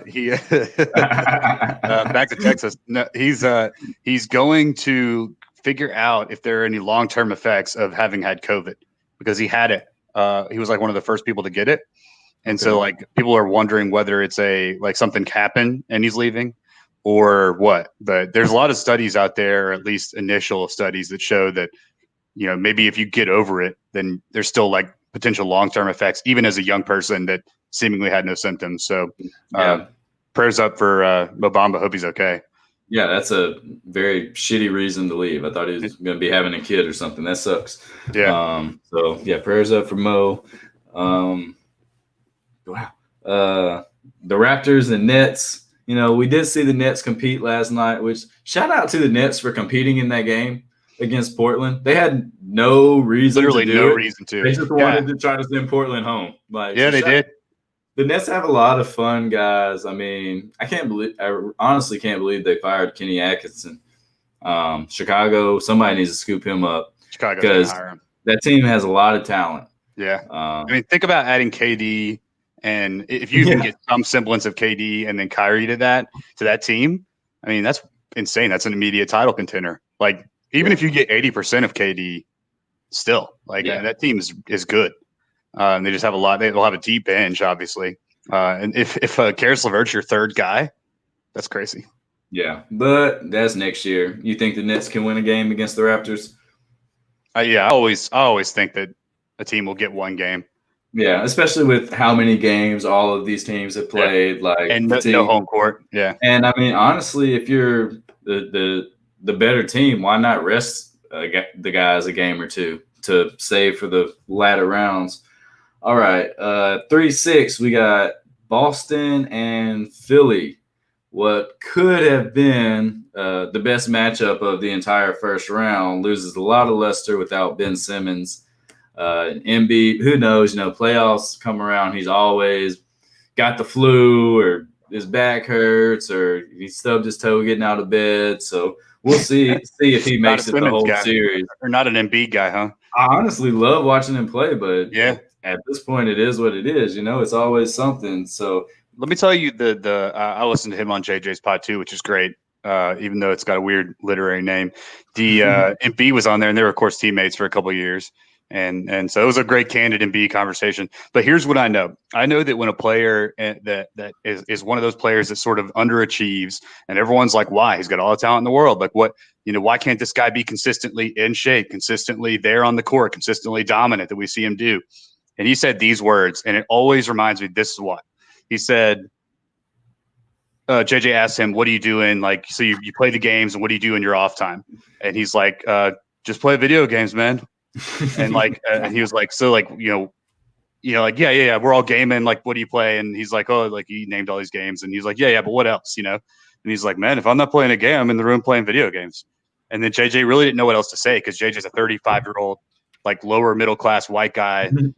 Speaker 1: He back to Texas. No, he's going to figure out if there are any long-term effects of having had COVID, because he had it. He was one of the first people to get it, and so people are wondering whether it's something happened and he's leaving, or what. But there's a lot of studies out there, or at least initial studies, that show that maybe if you get over it, then there's still potential long-term effects, even as a young person that seemingly had no symptoms. So prayers up for Mo Bamba. Hope he's okay.
Speaker 2: Yeah, that's a very shitty reason to leave. I thought he was going to be having a kid or something. That sucks.
Speaker 1: Yeah.
Speaker 2: So yeah, prayers up for Mo. Wow. The Raptors and Nets. We did see the Nets compete last night, which shout out to the Nets for competing in that game against Portland. They had no reason
Speaker 1: Literally
Speaker 2: to do
Speaker 1: no
Speaker 2: it.
Speaker 1: reason to.
Speaker 2: They just wanted to try to send Portland home.
Speaker 1: They did.
Speaker 2: The Nets have a lot of fun guys. I mean, I honestly can't believe they fired Kenny Atkinson. Chicago, somebody needs to scoop him up.
Speaker 1: Chicago,
Speaker 2: because that team has a lot of talent.
Speaker 1: Yeah. I mean, think about adding KD, and if you can get some semblance of KD and then Kyrie to that team, I mean, that's insane. That's an immediate title contender. Even if you get 80% of KD, still that team is good. And they just have a lot. They'll have a deep bench, obviously. And if Karis LeVert's your third guy, that's crazy.
Speaker 2: Yeah, but that's next year. You think the Nets can win a game against the Raptors?
Speaker 1: I always think that a team will get one game.
Speaker 2: Yeah, especially with how many games all of these teams have played.
Speaker 1: And no home court. Yeah.
Speaker 2: And I mean, honestly, if you're the better team, why not rest the guys a game or two to save for the latter rounds? All right, 3-6, we got Boston and Philly. What could have been the best matchup of the entire first round loses a lot of luster without Ben Simmons. Embiid, who knows? Playoffs come around, he's always got the flu, or his back hurts, or he stubbed his toe getting out of bed. So we'll see if he makes it the whole series.
Speaker 1: Or not an Embiid guy, huh?
Speaker 2: I honestly love watching him play, but
Speaker 1: yeah,
Speaker 2: at this point, it is what it is. It's always something. So
Speaker 1: let me tell you, I listened to him on JJ's pod too, which is great. Even though it's got a weird literary name, the Embiid was on there, and they were of course teammates for a couple of years, and so it was a great candid Embiid conversation. But here's what I know: that when a player that is one of those players that sort of underachieves, and everyone's like, why? He's got all the talent in the world. What? Why can't this guy be consistently in shape, consistently there on the court, consistently dominant that we see him do? And he said these words, and it always reminds me, this is what he said. JJ asked him, what are you doing? So you play the games, and what do you do in your off time? And he's like, just play video games, man. And like, and he was like, so like, like, yeah, we're all gaming. Like, what do you play? And he's like, oh, like he named all these games. And he's like, yeah, but what else? And he's like, man, if I'm not playing a game, I'm in the room playing video games. And then JJ really didn't know what else to say because JJ's a 35-year-old, like lower middle class white guy who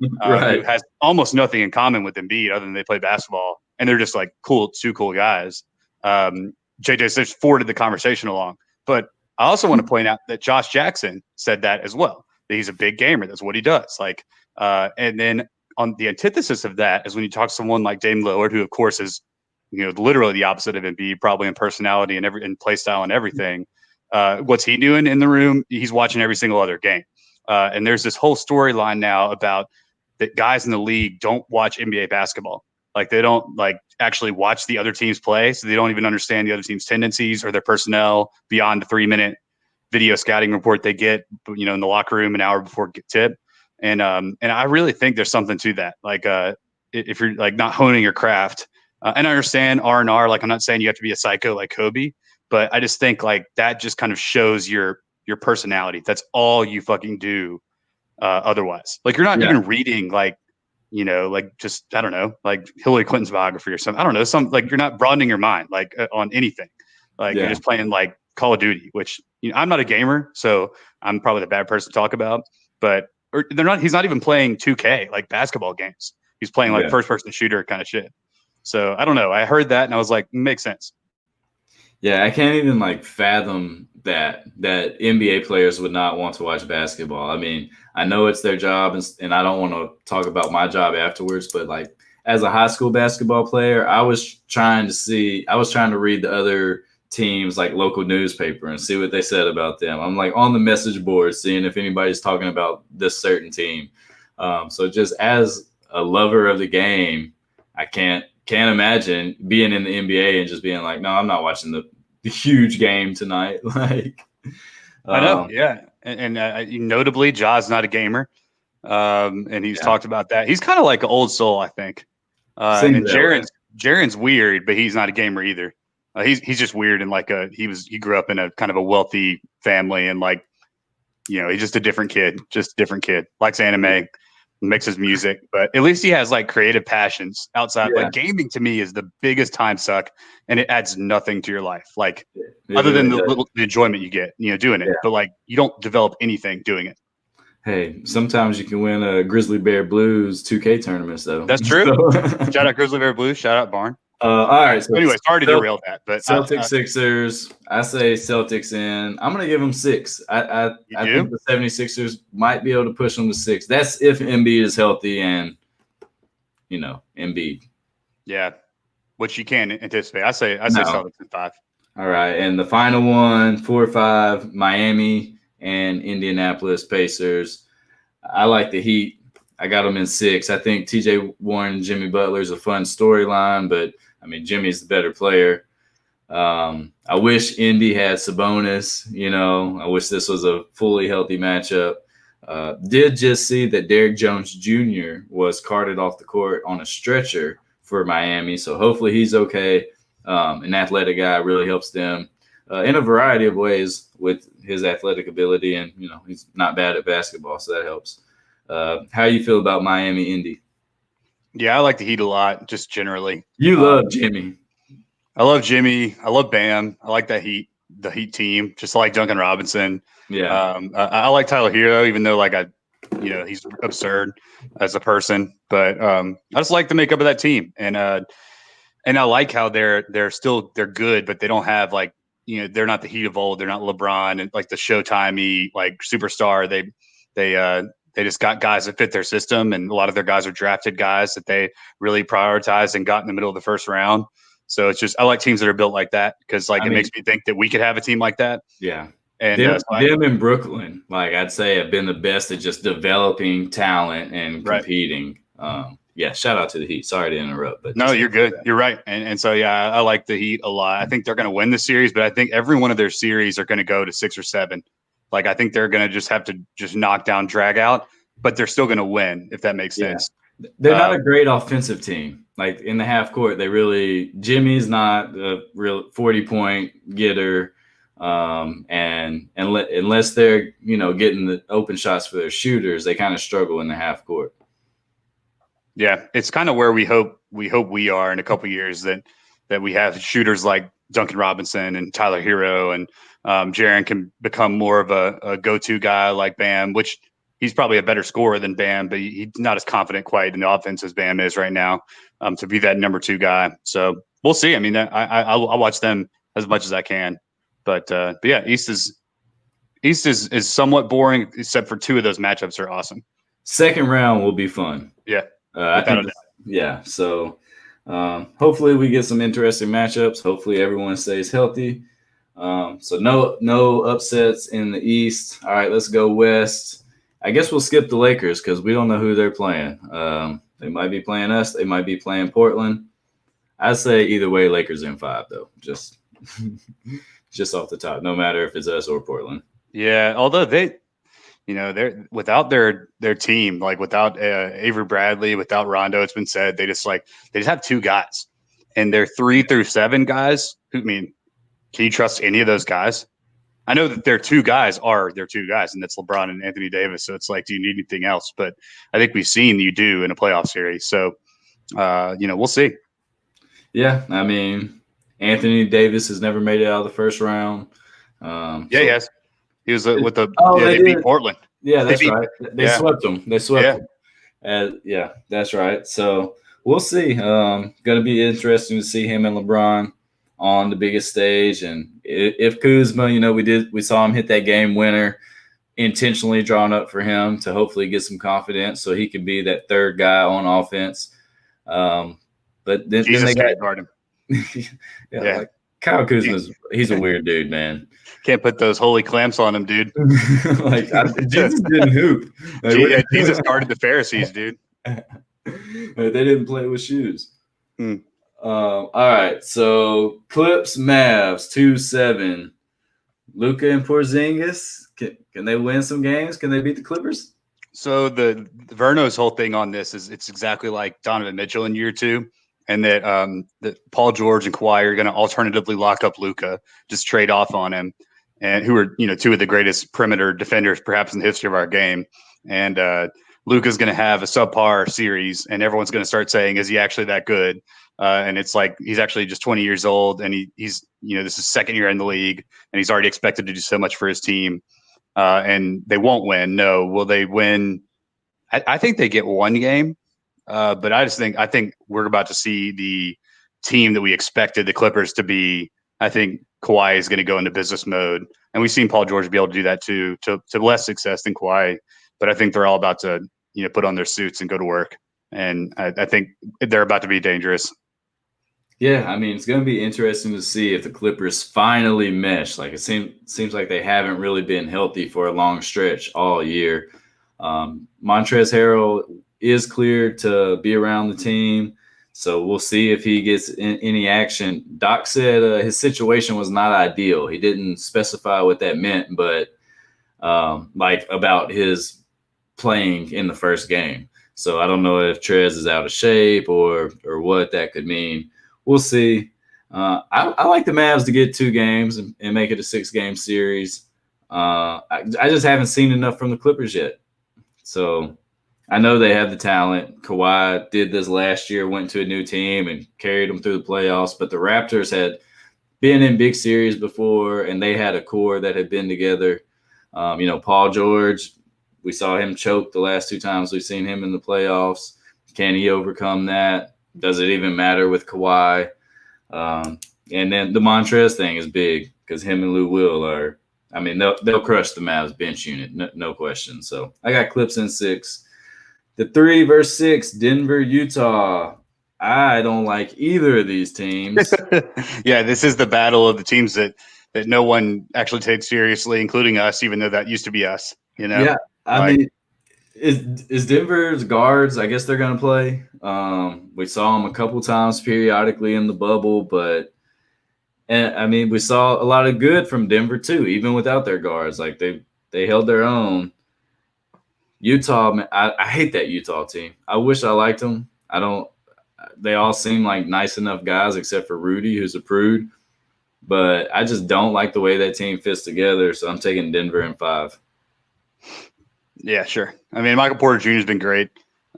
Speaker 1: has almost nothing in common with Embiid other than they play basketball. And they're just like two cool guys. JJ just forwarded the conversation along. But I also want to point out that Josh Jackson said that as well, that he's a big gamer. That's what he does. Like, and then on the antithesis of that is when you talk to someone like Dame Lillard, who of course is, literally the opposite of Embiid, probably in personality and in play style and everything. What's he doing in the room? He's watching every single other game. And there's this whole storyline now about that guys in the league don't watch NBA basketball. Like they don't like actually watch the other teams play. So they don't even understand the other team's tendencies or their personnel beyond the 3-minute video scouting report they get, in the locker room an hour before tip. And I really think there's something to that. Like if you're like not honing your craft, and I understand R&R, like I'm not saying you have to be a psycho like Kobe, but I just think like that just kind of shows your personality. That's all you fucking do. Otherwise, like you're not even reading like, like just, I don't know, like Hillary Clinton's biography or something. I don't know, like you're not broadening your mind, like on anything. Like you're just playing like Call of Duty, which I'm not a gamer, so I'm probably the bad person to talk about. But he's not even playing 2K like basketball games. He's playing like first person shooter kind of shit. So I don't know. I heard that and I was like, makes sense.
Speaker 2: Yeah, I can't even like fathom that NBA players would not want to watch basketball. I mean, I know it's their job and I don't want to talk about my job afterwards, but like as a high school basketball player, I was trying to read the other teams like local newspaper and see what they said about them. I'm like on the message board seeing if anybody's talking about this certain team. So just as a lover of the game, I can't imagine being in the NBA and just being like, no, I'm not watching the huge game tonight. Like,
Speaker 1: I know. Yeah. And notably Ja's not a gamer. And he's talked about that. He's kind of like an old soul, I think. And Jaren's weird, but he's not a gamer either. He's just weird. And like he grew up in a kind of a wealthy family and like, he's just a different kid, likes anime, mixes music, but at least he has like creative passions outside. Like gaming to me is the biggest time suck and it adds nothing to your life. Like other than the enjoyment you get, doing it, but like you don't develop anything doing it.
Speaker 2: Hey, sometimes you can win a Grizzly Bear Blues 2K tournaments though.
Speaker 1: That's true. Shout out Grizzly Bear Blues. Shout out Barn.
Speaker 2: All right. So
Speaker 1: anyway, sorry to derail that, but
Speaker 2: Celtics Sixers. I say Celtics in. I'm going to give them 6. I think the 76ers might be able to push them to 6. That's if Embiid is healthy and, Embiid.
Speaker 1: Yeah, which you can anticipate. I say Celtics in 5.
Speaker 2: All right, and the final one, 4-5, Miami and Indianapolis Pacers. I like the Heat. I got them in 6. I think TJ Warren and Jimmy Butler is a fun storyline, but I mean, Jimmy's the better player. I wish Indy had Sabonis, I wish this was a fully healthy matchup. Did just see that Derrick Jones Jr. was carted off the court on a stretcher for Miami. So hopefully he's okay. An athletic guy really helps them in a variety of ways with his athletic ability. And, he's not bad at basketball, so that helps. How you feel about Miami, Indy?
Speaker 1: Yeah, I like the Heat a lot, just generally.
Speaker 2: You love Jimmy.
Speaker 1: I love Jimmy. I love Bam. I like the Heat team, just like Duncan Robinson.
Speaker 2: Yeah.
Speaker 1: I like Tyler Hero, even though he's absurd as a person. But I just like the makeup of that team, and I like how they're good, but they don't have they're not the Heat of old. They're not LeBron and like the Showtime-y like superstar. They just got guys that fit their system, and a lot of their guys are drafted guys that they really prioritize and got in the middle of the first round. So it's just I like teams that are built like that because it makes me think that we could have a team like that.
Speaker 2: Yeah,
Speaker 1: and
Speaker 2: them in Brooklyn, I'd say, have been the best at just developing talent and competing. Yeah, shout out to the Heat. Sorry to interrupt, but
Speaker 1: no, you're good. You're right, and so yeah, I like the Heat a lot. I think they're going to win the series, but I think every one of their series are going to go to 6 or 7. Like, I think they're going to just have to just knock down, drag out, but they're still going to win, if that makes sense.
Speaker 2: They're not a great offensive team. Like, in the half court, Jimmy's not a real 40-point getter. And unless they're getting the open shots for their shooters, they kind of struggle in the half court.
Speaker 1: Yeah, it's kind of where we hope we are in a couple of years, that we have shooters like Duncan Robinson and Tyler Hero, and Jaren can become more of a go-to guy like Bam, which he's probably a better scorer than Bam, but he's not as confident quite in the offense as Bam is right now, to be that number 2 guy. So we'll see. I mean, I'll watch them as much as I can, but yeah, East is somewhat boring, except for 2 of those matchups are awesome.
Speaker 2: Second round will be fun.
Speaker 1: Yeah,
Speaker 2: I think. Yeah, so hopefully we get some interesting matchups. Hopefully everyone stays healthy. So no upsets in the East. All right, let's go West. I guess we'll skip the Lakers because we don't know who they're playing. They might be playing us. They might be playing Portland. I'd say either way, Lakers in 5 though. Just off the top, no matter if it's us or Portland.
Speaker 1: Yeah, although they're without their team, like without Avery Bradley, without Rondo, it's been said they just have 2 guys, and they're 3 through 7 guys. Can you trust any of those guys? I know that their 2 guys are their 2 guys, and that's LeBron and Anthony Davis. So it's like, do you need anything else? But I think we've seen you do in a playoff series. So, we'll see.
Speaker 2: Yeah, I mean, Anthony Davis has never made it out of the first round.
Speaker 1: He has. He was with they beat Portland.
Speaker 2: Yeah, that's right. They swept them. They swept them. Yeah, that's right. So we'll see. Going to be interesting to see him and LeBron on the biggest stage. And if Kuzma, we saw him hit that game winner, intentionally drawn up for him to hopefully get some confidence so he can be that 3rd guy on offense. But then they guard him. Like Kyle Kuzma's he's a weird dude, man.
Speaker 1: Can't put those holy clamps on him, dude.
Speaker 2: Jesus didn't hoop.
Speaker 1: Jesus guarded the Pharisees, dude.
Speaker 2: They didn't play with shoes. All right, so Clips Mavs 2-7. Luka and Porzingis, can they win some games? Can they beat the Clippers?
Speaker 1: So the Verno's whole thing on this is it's exactly like Donovan Mitchell in year 2. And that Paul George and Kawhi are going to alternatively lock up Luka, just trade off on him, and who are 2 of the greatest perimeter defenders perhaps in the history of our game. And Luka's going to have a subpar series, and everyone's going to start saying, "Is he actually that good?" And it's like he's actually just 20 years old, and he's this is 2nd year in the league, and he's already expected to do so much for his team. And they won't win. No, will they win? I think they get 1 game. But I think we're about to see the team that we expected the Clippers to be. I think Kawhi is going to go into business mode, and we've seen Paul George be able to do that too, to less success than Kawhi. But I think they're all about to put on their suits and go to work, and I think they're about to be dangerous.
Speaker 2: Yeah, I mean, it's going to be interesting to see if the Clippers finally mesh. Like it seems like they haven't really been healthy for a long stretch all year. Montrezl Harrell is cleared to be around the team, so we'll see if he gets any action. Doc said his situation was not ideal. He didn't specify what that meant, but about his playing in the first game. So I don't know if Trez is out of shape or what that could mean. We'll see. I like the Mavs to get 2 games and make it a 6-game series. I just haven't seen enough from the Clippers yet. So I know they have the talent. Kawhi did this last year, went to a new team and carried them through the playoffs. But the Raptors had been in big series before, and they had a core that had been together. Paul George, we saw him choke the last 2 times we've seen him in the playoffs. Can he overcome that? Does it even matter with Kawhi? And then the Montrez thing is big because him and Lou Will they'll crush the Mavs bench unit, no question. So I got Clips in 6. The 3 versus 6, Denver, Utah. I don't like either of these teams.
Speaker 1: Yeah, this is the battle of the teams that no one actually takes seriously, including us, even though that used to be us.
Speaker 2: Yeah, I mean, is Denver's guards? I guess they're going to play. We saw them a couple times periodically in the bubble, we saw a lot of good from Denver too, even without their guards. Like they held their own. Utah, man, I hate that Utah team. I wish I liked them. I don't. They all seem like nice enough guys, except for Rudy, who's a prude. but I just don't like the way that team fits together. So I'm taking Denver in 5.
Speaker 1: Yeah, sure. I mean, Michael Porter Jr. has been great.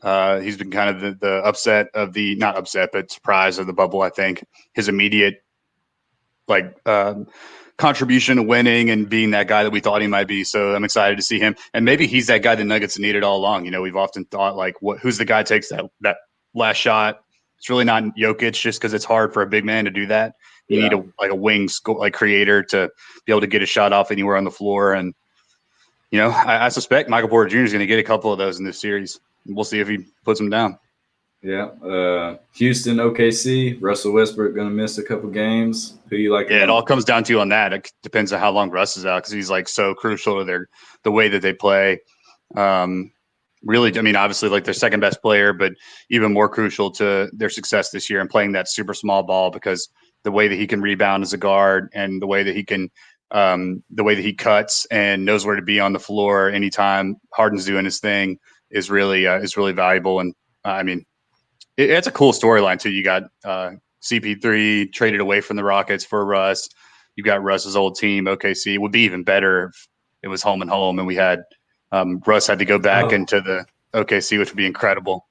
Speaker 1: He's been kind of the upset of the, not upset, but surprise of the bubble, I think. His immediate contribution to winning and being that guy that we thought he might be. So I'm excited to see him. And maybe he's that guy the Nuggets needed all along. You know, we've often thought like, who's the guy that takes that last shot? It's really not Jokic, just because it's hard for a big man to do that. You need a wing creator to be able to get a shot off anywhere on the floor. And you know, I suspect Michael Porter Jr. is going to get a couple of those in this series. We'll see if he puts them down.
Speaker 2: Yeah. Houston, OKC. Russell Westbrook going to miss a couple games. Who you like?
Speaker 1: Yeah, it all comes down to on that. It depends on how long Russ is out, because he's like so crucial to the way that they play. Really, I mean, obviously, like their second best player, but even more crucial to their success this year and playing that super small ball, because the way that he can rebound as a guard and the way that he can, the way that he cuts and knows where to be on the floor anytime Harden's doing his thing is really valuable. And I mean, it's a cool storyline too. You got CP3 traded away from the Rockets for Russ. You got Russ's old team, OKC. It would be even better if it was home and home, and we had Russ had to go back into the OKC, which would be incredible.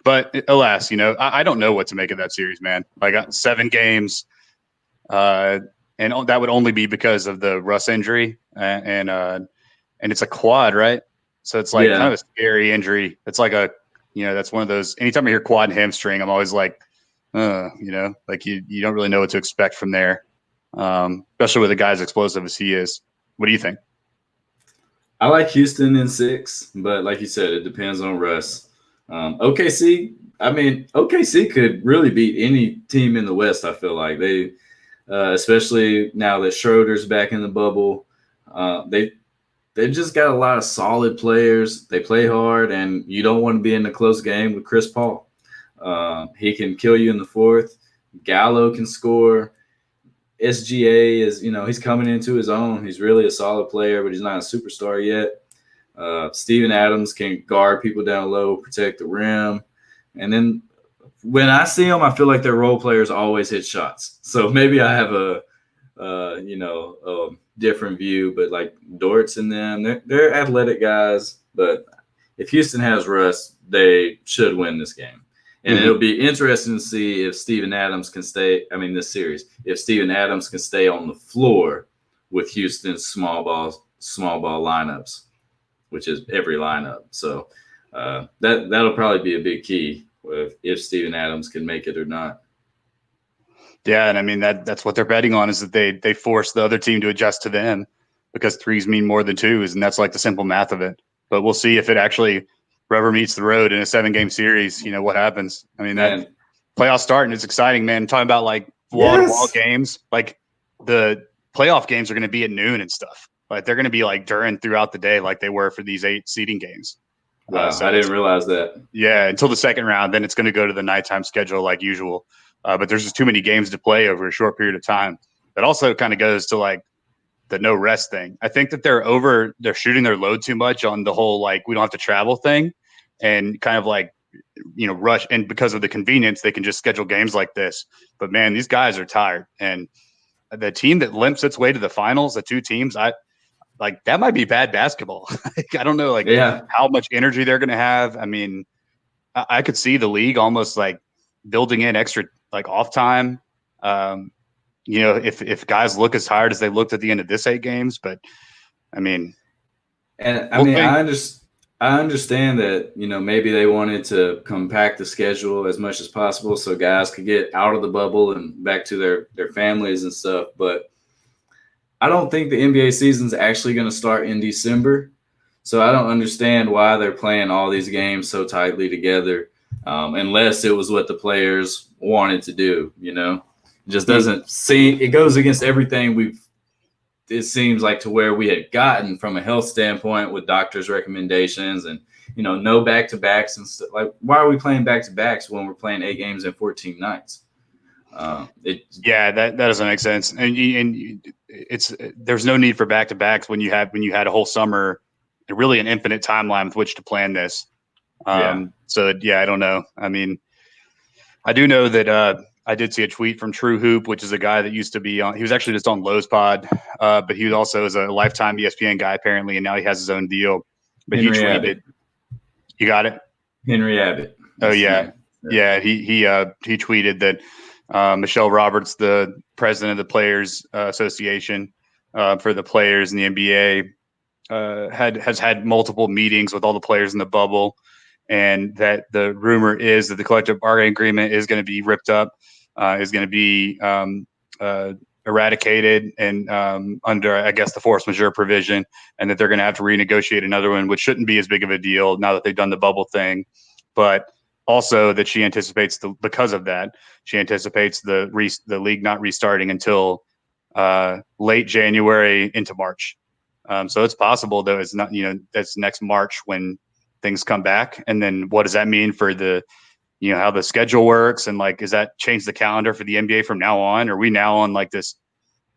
Speaker 1: But alas, you know, I don't know what to make of that series, man. I got 7 games, and that would only be because of the Russ injury, and it's a quad, right? So it's like kind of a scary injury. It's like that's one of those. Anytime I hear quad and hamstring, I'm always like, like you don't really know what to expect from there, especially with a guy as explosive as he is. What do you think?
Speaker 2: I like Houston in 6, but like you said, it depends on Russ. OKC, I mean, OKC could really beat any team in the West. I feel like they, especially now that Schroeder's back in the bubble, they've just got a lot of solid players. They play hard, and you don't want to be in a close game with Chris Paul. He can kill you in the fourth. Gallo can score. SGA is, he's coming into his own. He's really a solid player, but he's not a superstar yet. Steven Adams can guard people down low, protect the rim. And then when I see them, I feel like their role players always hit shots. So maybe I have a different view, but like Dortz and them, they're athletic guys. But if Houston has Russ, they should win this game. And it'll be interesting to see if Steven Adams can stay. I mean, this series, if Steven Adams can stay on the floor with Houston's small ball lineups, which is every lineup. So that'll probably be a big key if Steven Adams can make it or not.
Speaker 1: Yeah, and I mean that's what they're betting on, is that they force the other team to adjust to them, because threes mean more than twos, and that's like the simple math of it. But we'll see if it actually rubber meets the road in a 7-game series. You know what happens. I mean, that playoff start, and it's exciting, man. Talking about like wall-to-wall games, like the playoff games are going to be at noon and stuff. Like they're going to be like throughout the day, like they were for these 8 seeding games.
Speaker 2: Wow, so I didn't realize that.
Speaker 1: Yeah, until the second round, then it's going to go to the nighttime schedule like usual. But there's just too many games to play over a short period of time. That also kind of goes to like the no rest thing. I think that they're shooting their load too much on the whole, like, we don't have to travel thing, and kind of like, rush. And because of the convenience, they can just schedule games like this. But man, these guys are tired. And the team that limps its way to the finals, the 2 teams, that might be bad basketball. I don't know, how much energy they're going to have. I mean, I could see the league almost like building in extra like off time. If guys look as tired as they looked at the end of this 8 games, but I mean,
Speaker 2: I understand that, maybe they wanted to compact the schedule as much as possible so guys could get out of the bubble and back to their families and stuff. But I don't think the NBA season's actually going to start in December. So I don't understand why they're playing all these games so tightly together, unless it was what the players wanted to do, It just doesn't seem – it goes against everything it seems like, to where we had gotten from a health standpoint with doctors' recommendations and, no back-to-backs and stuff. Like, why are we playing back-to-backs when we're playing 8 games in 14 nights?
Speaker 1: That doesn't make sense. And there's no need for back-to-backs when you had a whole summer, really an infinite timeline with which to plan this. So, I don't know. I mean, I do know that I did see a tweet from True Hoop, which is a guy that used to be on. He was actually just on Lowe's Pod, but he also is a lifetime ESPN guy apparently, and now he has his own deal. But
Speaker 2: Henry
Speaker 1: he tweeted,
Speaker 2: Abbott.
Speaker 1: You got it?
Speaker 2: Henry Abbott.
Speaker 1: Oh yeah. He tweeted that Michelle Roberts, the president of the Players Association for the players in the NBA, has had multiple meetings with all the players in the bubble, and that the rumor is that the collective bargaining agreement is going to be ripped up, is going to be eradicated, and under, I guess, the force majeure provision, and that they're going to have to renegotiate another one, which shouldn't be as big of a deal now that they've done the bubble thing. But also that she anticipates because of that, she anticipates the league not restarting until late January into March. So it's possible though it's not, that's next March when things come back. And then what does that mean for the, how the schedule works? And like, does that change the calendar for the NBA from now on? Are we now on like this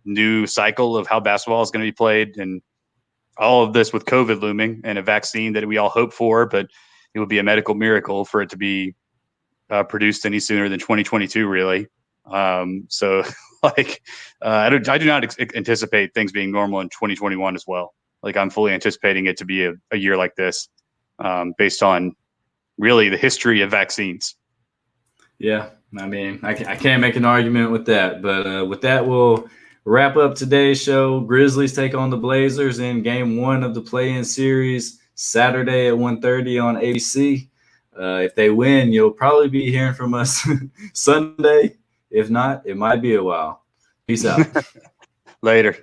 Speaker 1: new cycle of how basketball is going to be played? And all of this with COVID looming and a vaccine that we all hope for, but it would be a medical miracle for it to be produced any sooner than 2022, really. So like, I do not anticipate things being normal in 2021 as well. Like I'm fully anticipating it to be a year like this, based on really the history of vaccines.
Speaker 2: Yeah, I mean, I can't make an argument with that. But with that, we'll wrap up today's show. Grizzlies take on the Blazers in Game 1 of the play-in series Saturday at 1:30 on ABC. If they win, you'll probably be hearing from us Sunday. If not, it might be a while. Peace out.
Speaker 1: Later.